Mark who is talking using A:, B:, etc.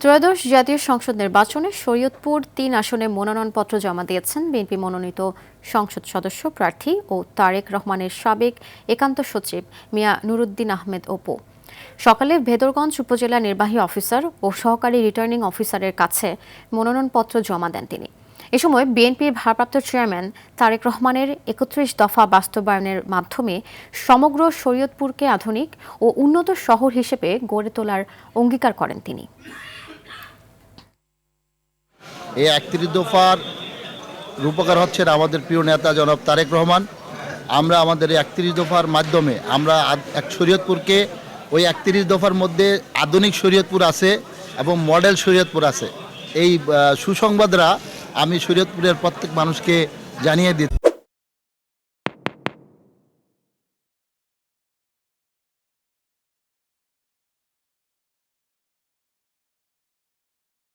A: ত্রয়োদশ জাতীয় সংসদ নির্বাচনে শরীয়তপুর ৩ আসনে মনোনয়নপত্র জমা দিয়েছেন বিএনপি মনোনীত সংসদ সদস্য প্রার্থী ও তারেক রহমানের সাবেক একান্ত সচিব মিয়া নুরুদ্দিন আহমেদ অপু। সকালে ভেদরগঞ্জ উপজেলা নির্বাহী অফিসার ও সহকারী রিটার্নিং অফিসারের কাছে মনোনয়নপত্র জমা দেন তিনি। এ সময় বিএনপির ভারপ্রাপ্ত চেয়ারম্যান তারেক রহমানের ৩১ দফা বাস্তবায়নের মাধ্যমে সমগ্র শরীয়তপুরকে আধুনিক ও উন্নত শহর হিসেবে গড়ে তোলার অঙ্গীকার করেন তিনি।
B: এই ৩১ দফার রূপকার হচ্ছেন আমাদের প্রিয় নেতা জনাব তারেক রহমান। আমরা আমাদের এই ৩১ দফার মাধ্যমে আমরা এক শরীয়তপুরকে ওই ৩১ দফার মধ্যে আধুনিক শরীয়তপুর আছে এবং মডেল শরীয়তপুর আছে। এই সুসংবাদরা আমি শরীয়তপুরের প্রত্যেক মানুষকে জানিয়ে দিই।